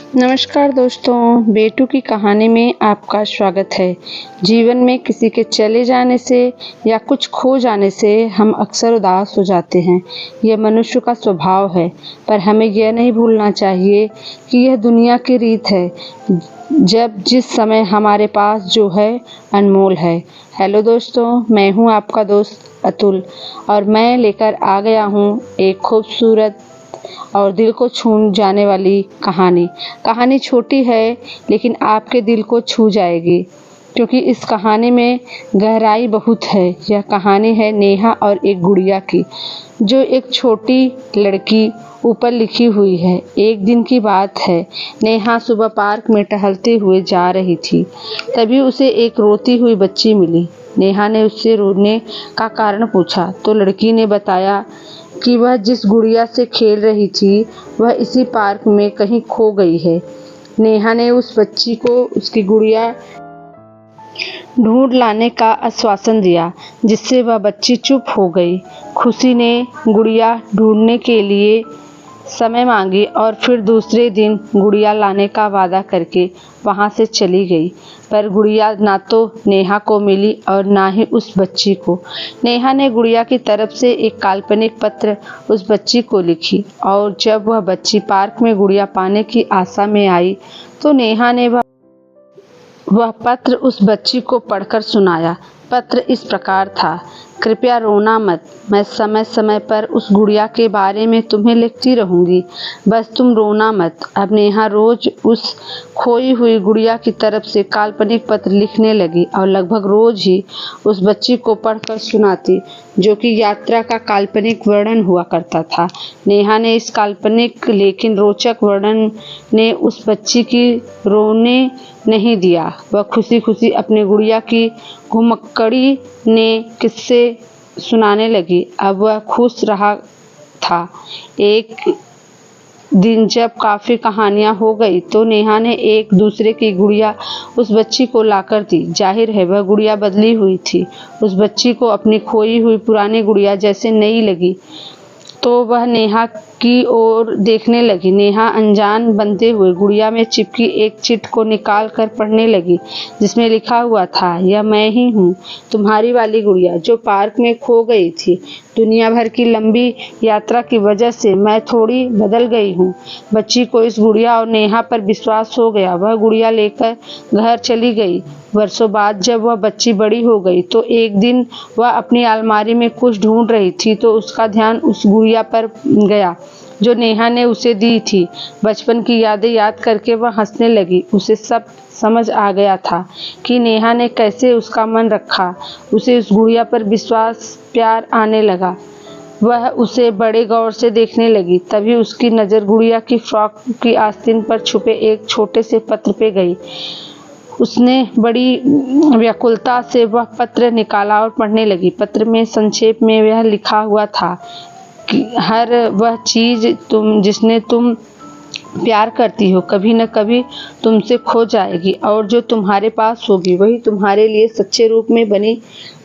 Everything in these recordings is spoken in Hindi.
नमस्कार दोस्तों, बेटू की कहानी में आपका स्वागत है। जीवन में किसी के चले जाने से या कुछ खो जाने से हम अक्सर उदास हो जाते हैं। यह मनुष्य का स्वभाव है, पर हमें यह नहीं भूलना चाहिए कि यह दुनिया की रीत है। जब जिस समय हमारे पास जो है अनमोल है। हेलो दोस्तों, मैं हूँ आपका दोस्त अतुल और मैं लेकर आ गया हूँ एक खूबसूरत और दिल को छू जाने वाली कहानी छोटी है लेकिन आपके दिल को छू जाएगी, क्योंकि इस कहानी में गहराई बहुत है। यह कहानी है नेहा और एक गुड़िया की, जो एक छोटी लड़की ऊपर लिखी हुई है। एक दिन की बात है, नेहा सुबह पार्क में टहलते हुए जा रही थी। तभी उसे एक रोती हुई बच्ची मिली। नेहा ने उससे रोने का कारण पूछा तो लड़की ने बताया कि वह जिस गुड़िया से खेल रही थी वह इसी पार्क में कहीं खो गई है। नेहा ने उस बच्ची को उसकी गुड़िया ढूंढ लाने का आश्वासन दिया, जिससे वह बच्ची चुप हो गई। खुशी ने गुड़िया ढूंढने के लिए समय मांगी और फिर दूसरे दिन गुड़िया लाने का वादा करके वहां से चली गई। पर गुड़िया ना तो नेहा को मिली और ना ही उस बच्ची को। नेहा ने गुड़िया की तरफ से एक काल्पनिक पत्र उस बच्ची को लिखी और जब वह बच्ची पार्क में गुड़िया पाने की आशा में आई तो नेहा ने वह पत्र उस बच्ची को पढ़कर सुनाया। पत्र इस प्रकार था, कृपया रोना मत, मैं समय समय पर उस गुड़िया के बारे में तुम्हें लिखती रहूंगी, बस तुम रोना मत। अब नेहा रोज उस खोई हुई गुड़िया की तरफ से काल्पनिक पत्र लिखने लगी और लगभग रोज ही उस बच्ची को पढ़कर सुनाती, जो कि यात्रा का काल्पनिक वर्णन हुआ करता था। नेहा ने इस काल्पनिक लेकिन रोचक वर्णन ने उस बच्ची की रोने नहीं दिया। वह खुशी खुशी अपनी गुड़िया की घुमक्कड़ी ने किस्से सुनाने लगी। अब वह खुश रहा था। एक दिन जब काफी कहानियां हो गई तो नेहा ने एक दूसरे की गुड़िया उस बच्ची को लाकर दी। जाहिर है वह गुड़िया बदली हुई थी। उस बच्ची को अपनी खोई हुई पुरानी गुड़िया जैसे नई लगी तो वह नेहा की ओर देखने लगी। नेहा अनजान बनते हुए गुड़िया में चिपकी एक चिट को निकाल कर पढ़ने लगी, जिसमें लिखा हुआ था, यह मैं ही हूँ, तुम्हारी वाली गुड़िया जो पार्क में खो गई थी। दुनिया भर की लंबी यात्रा की वजह से मैं थोड़ी बदल गई हूँ। बच्ची को इस गुड़िया और नेहा पर विश्वास हो गया। वह गुड़िया लेकर घर चली गई। वर्षों बाद जब वह बच्ची बड़ी हो गई तो एक दिन वह अपनी अलमारी में कुछ ढूंढ रही थी तो उसका ध्यान उस गुड़िया पर गया जो नेहा ने उसे दी थी। बचपन की यादें याद करके वह हंसने लगी। उसे सब समझ आ गया था कि नेहा ने कैसे उसका मन रखा। उसे उस गुड़िया पर विश्वास, प्यार आने लगा। वह उसे बड़े गौर से देखने लगी। तभी उसकी नज़र गुड़िया की फ्रॉक की आस्तीन पर छुपे एक छोटे से पत्र पे गई। उसने बड़ी व्याकुलता से वह पत्र निकाला और पढ़ने लगी। पत्र में संक्षेप में यह लिखा हुआ था कि हर वह चीज जिसने तुम प्यार करती हो कभी न कभी तुमसे खो जाएगी, और जो तुम्हारे पास होगी वही तुम्हारे लिए सच्चे रूप में बनी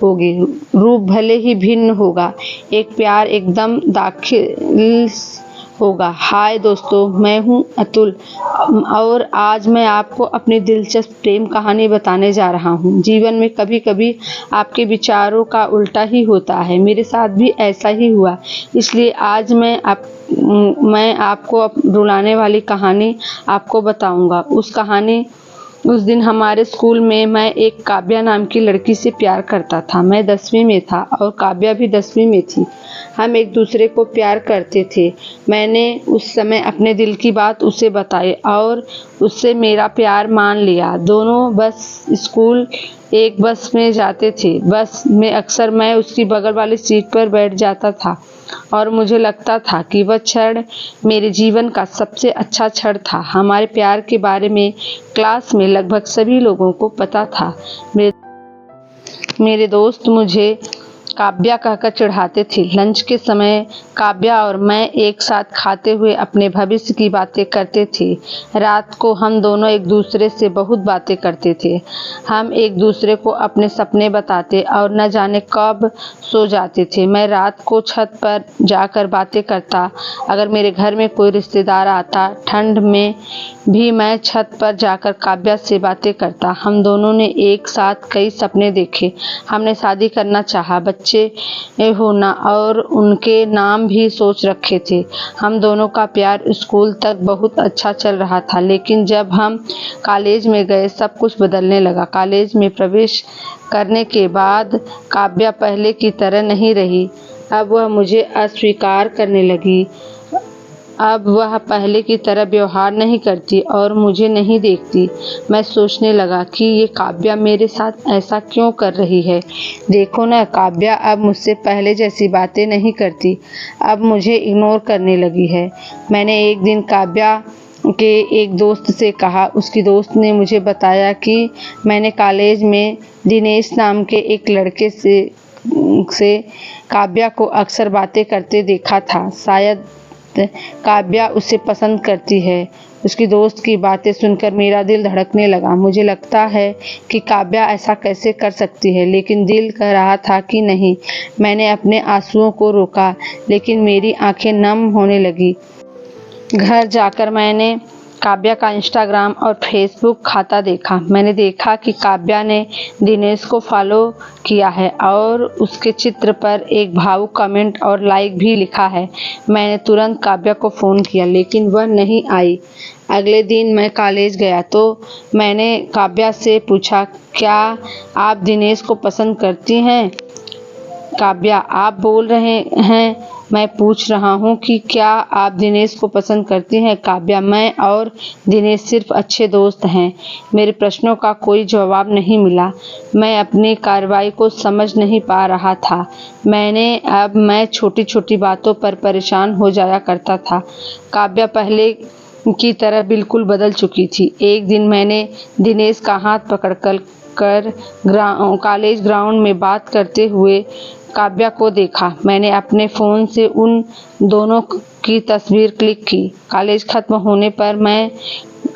होगी। रूप भले ही भिन्न होगा, एक प्यार एकदम दाखिल होगा। हाय दोस्तों, मैं हूँ अतुल और आज मैं आपको अपनी दिलचस्प प्रेम कहानी बताने जा रहा हूँ। जीवन में कभी कभी आपके विचारों का उल्टा ही होता है। मेरे साथ भी ऐसा ही हुआ, इसलिए आज मैं आपको रुलाने वाली कहानी आपको बताऊंगा। उस दिन हमारे स्कूल में मैं एक काव्या नाम की लड़की से प्यार करता था। मैं 10वीं में था और काव्या भी 10वीं में थी। हम एक दूसरे को प्यार करते थे। मैंने उस समय अपने दिल की बात उसे बताई और उससे मेरा प्यार मान लिया। दोनों स्कूल एक बस में जाते थे। बस में अक्सर मैं उसकी बगल वाली सीट पर बैठ जाता था और मुझे लगता था कि वह क्षण मेरे जीवन का सबसे अच्छा क्षण था। हमारे प्यार के बारे में क्लास में लगभग सभी लोगों को पता था। मेरे दोस्त मुझे काव्या कहकर चिढ़ाते थे। लंच के समय काव्या और मैं एक साथ खाते हुए अपने भविष्य की बातें करते थे। रात को हम दोनों एक दूसरे से बहुत बातें करते थे। हम एक दूसरे को अपने सपने बताते और न जाने कब सो जाते थे। मैं रात को छत पर जाकर बातें करता। अगर मेरे घर में कोई रिश्तेदार आता, ठंड में भी मैं छत पर जाकर काव्या से बातें करता। हम दोनों ने एक साथ कई सपने देखे। हमने शादी करना चाहा, बच्चे होना और उनके नाम भी सोच रखे थे। हम दोनों का प्यार स्कूल तक बहुत अच्छा चल रहा था, लेकिन जब हम कॉलेज में गए सब कुछ बदलने लगा। कॉलेज में प्रवेश करने के बाद काव्या पहले की तरह नहीं रही। अब वह मुझे अस्वीकार करने लगी। अब वह पहले की तरह व्यवहार नहीं करती और मुझे नहीं देखती। मैं सोचने लगा कि ये काव्या मेरे साथ ऐसा क्यों कर रही है। देखो ना, काव्या अब मुझसे पहले जैसी बातें नहीं करती, अब मुझे इग्नोर करने लगी है। मैंने एक दिन काव्या के एक दोस्त से कहा। उसकी दोस्त ने मुझे बताया कि मैंने कॉलेज में दिनेश नाम के एक लड़के से काव्या को अक्सर बातें करते देखा था। शायद काव्या उसे पसंद करती है। उसकी दोस्त की बातें सुनकर मेरा दिल धड़कने लगा। मुझे लगता है कि काव्या ऐसा कैसे कर सकती है, लेकिन दिल कह रहा था कि नहीं। मैंने अपने आंसुओं को रोका, लेकिन मेरी आंखें नम होने लगी। घर जाकर मैंने काव्या का इंस्टाग्राम और फेसबुक खाता देखा। मैंने देखा कि काव्या ने दिनेश को फॉलो किया है और उसके चित्र पर एक भावुक कमेंट और लाइक भी लिखा है। मैंने तुरंत काव्या को फ़ोन किया, लेकिन वह नहीं आई। अगले दिन मैं कॉलेज गया तो मैंने काव्या से पूछा, क्या आप दिनेश को पसंद करती हैं? काव्या, आप बोल रहे हैं? मैं पूछ रहा हूँ कि क्या आप दिनेश को पसंद करती हैं? काव्या, मैं और दिनेश सिर्फ अच्छे दोस्त हैं। मेरे प्रश्नों का कोई जवाब नहीं मिला। मैं अपनी कार्रवाई को समझ नहीं पा रहा था। मैं छोटी छोटी बातों पर परेशान हो जाया करता था। काव्या पहले की तरह बिल्कुल बदल चुकी थी। एक दिन मैंने दिनेश का हाथ पकड़कर कॉलेज ग्राउंड में बात करते हुए काव्या को देखा। मैंने अपने फ़ोन से उन दोनों की तस्वीर क्लिक की। कॉलेज खत्म होने पर मैं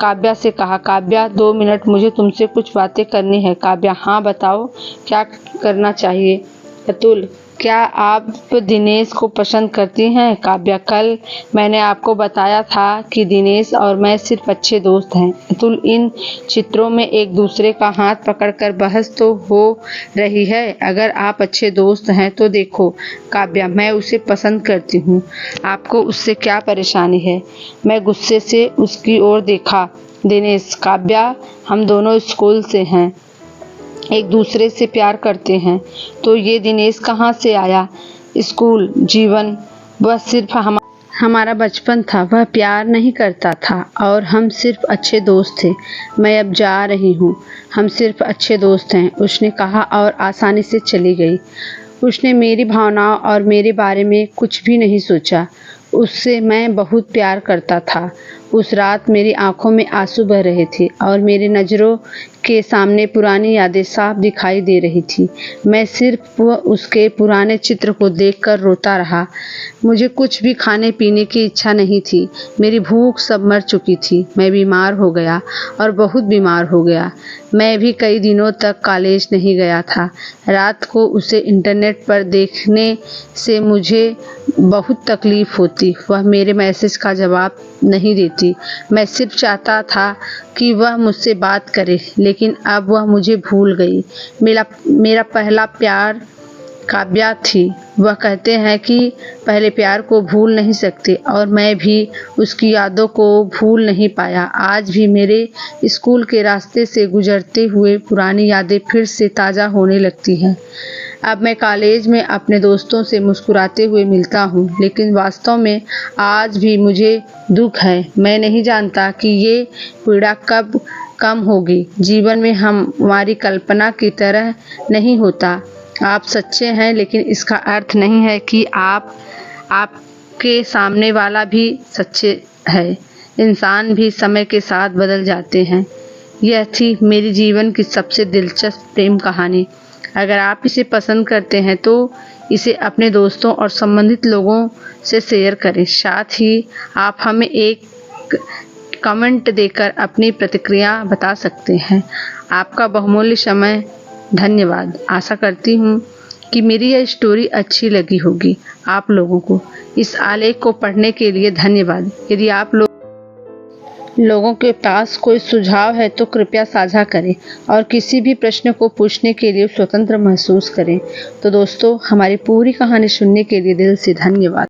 काव्या से कहा, काव्या 2 मिनट, मुझे तुमसे कुछ बातें करनी है। काव्या, हाँ बताओ, क्या करना चाहिए? अतुल, क्या आप दिनेश को पसंद करती हैं? काव्या, कल मैंने आपको बताया था कि दिनेश और मैं सिर्फ अच्छे दोस्त हैं। अतुल, इन चित्रों में एक दूसरे का हाथ पकड़कर बहस तो हो रही है। अगर आप अच्छे दोस्त हैं तो देखो। काव्या, मैं उसे पसंद करती हूँ, आपको उससे क्या परेशानी है? मैं गुस्से से उसकी ओर देखा। दिनेश, काव्या, हम दोनों स्कूल से हैं, एक दूसरे से प्यार करते हैं, तो ये दिनेश कहाँ से आया? स्कूल जीवन वह सिर्फ हमारा बचपन था। वह प्यार नहीं करता था और हम सिर्फ अच्छे दोस्त थे। मैं अब जा रही हूँ, हम सिर्फ अच्छे दोस्त हैं, उसने कहा और आसानी से चली गई। उसने मेरी भावनाओं और मेरे बारे में कुछ भी नहीं सोचा। उससे मैं बहुत प्यार करता था। उस रात मेरी आंखों में आंसू बह रहे थे और मेरी नज़रों के सामने पुरानी यादें साफ दिखाई दे रही थी। मैं सिर्फ उसके पुराने चित्र को देखकर रोता रहा। मुझे कुछ भी खाने पीने की इच्छा नहीं थी। मेरी भूख सब मर चुकी थी। मैं बीमार हो गया और बहुत बीमार हो गया। मैं भी कई दिनों तक कॉलेज नहीं गया था। रात को उसे इंटरनेट पर देखने से मुझे बहुत तकलीफ़ होती। वह मेरे मैसेज का जवाब नहीं देती। मैं सिर्फ चाहता था कि वह मुझसे बात करे, लेकिन अब वह मुझे भूल गई। मेरा पहला प्यार काव्या थी। वह कहते हैं कि पहले प्यार को भूल नहीं सकते और मैं भी उसकी यादों को भूल नहीं पाया। आज भी मेरे स्कूल के रास्ते से गुजरते हुए पुरानी यादें फिर से ताज़ा होने लगती हैं। अब मैं कॉलेज में अपने दोस्तों से मुस्कुराते हुए मिलता हूँ, लेकिन वास्तव में आज भी मुझे दुख है। मैं नहीं जानता कि ये पीड़ा कब कम होगी। जीवन में हमारी कल्पना की तरह नहीं होता। आप सच्चे हैं, लेकिन इसका अर्थ नहीं है कि आपके सामने वाला भी सच्चे है। इंसान भी समय के साथ बदल जाते हैं। यह थी मेरी जीवन की सबसे दिलचस्प प्रेम कहानी। अगर आप इसे पसंद करते हैं तो इसे अपने दोस्तों और संबंधित लोगों से शेयर करें। साथ ही आप हमें एक कमेंट देकर अपनी प्रतिक्रिया बता सकते हैं। आपका बहुमूल्य समय धन्यवाद। आशा करती हूँ कि मेरी यह स्टोरी अच्छी लगी होगी आप लोगों को। इस आलेख को पढ़ने के लिए धन्यवाद। यदि आप लोगों के पास कोई सुझाव है तो कृपया साझा करें और किसी भी प्रश्न को पूछने के लिए स्वतंत्र महसूस करें। तो दोस्तों, हमारी पूरी कहानी सुनने के लिए दिल से धन्यवाद।